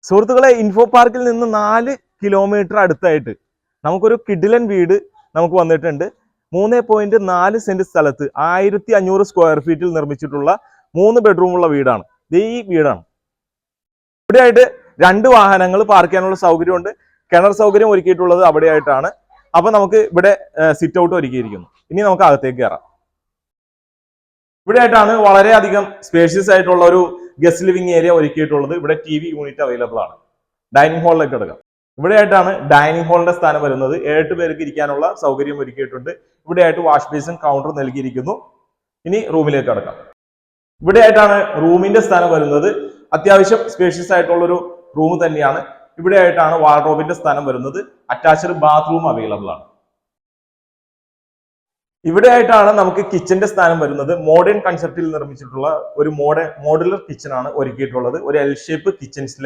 സുഹൃത്തുക്കളെ, ഇൻഫോ പാർക്കിൽ നിന്ന് 4 കിലോമീറ്റർ അടുത്തായിട്ട് നമുക്കൊരു കിഡിലൻ വീട് നമുക്ക് വന്നിട്ടുണ്ട്. 3.4 സെന്റ് സ്ഥലത്ത് 1500 സ്ക്വയർ ഫീറ്റിൽ നിർമ്മിച്ചിട്ടുള്ള 3 ബെഡ്റൂമുള്ള വീടാണ്. ഈ വീടാണ്. ഇവിടെയായിട്ട് 2 വാഹനങ്ങൾ പാർക്ക് ചെയ്യാനുള്ള സൗകര്യമുണ്ട്. കിണർ സൗകര്യം ഒരുക്കിയിട്ടുള്ളത് അവിടെയായിട്ടാണ്. അപ്പൊ നമുക്ക് ഇവിടെ സിറ്റ് ഔട്ട് ഒരുക്കിയിരിക്കുന്നു. ഇനി നമുക്ക് അകത്തേക്ക് കയറാം. ഇവിടെയായിട്ടാണ് വളരെയധികം സ്പേഷ്യസ് ആയിട്ടുള്ള ഒരു ഗസ്റ്റ് ലിവിംഗ് ഏരിയ ഒരുക്കിയിട്ടുള്ളത്. ഇവിടെ TV യൂണിറ്റ് അവൈലബിൾ ആണ്. ഡൈനിങ് ഹാളിലേക്ക് എടുക്കാം. ഇവിടെയായിട്ടാണ് ഡൈനിങ് ഹാളിന്റെ സ്ഥാനം വരുന്നത്. 7 പേർക്ക് ഇരിക്കാനുള്ള സൗകര്യം ഒരുക്കിയിട്ടുണ്ട്. ഇവിടെയായിട്ട് വാഷ് ബേസിൻ കൗണ്ടർ നൽകിയിരിക്കുന്നു. ഇനി റൂമിലേക്ക് കടക്കാം. ഇവിടെയായിട്ടാണ് റൂമിന്റെ സ്ഥാനം വരുന്നത്. അത്യാവശ്യം സ്പേഷ്യസ് ആയിട്ടുള്ള ഒരു റൂം തന്നെയാണ്. ഇവിടെയായിട്ടാണ് വാർഡ്രോബിന്റെ സ്ഥാനം വരുന്നത്. അറ്റാച്ച്ഡ് ബാത്റൂം അവൈലബിൾ ആണ്. ഇവിടെയായിട്ടാണ് നമുക്ക് കിച്ചന്റെ സ്ഥാനം വരുന്നത്. മോഡേൺ കൺസെപ്റ്റിൽ നിർമ്മിച്ചിട്ടുള്ള ഒരു മോഡുലർ കിച്ചൺ ആണ് ഒരുക്കിയിട്ടുള്ളത്. ഒരു എൽ ഷേപ്പ് കിച്ചൺ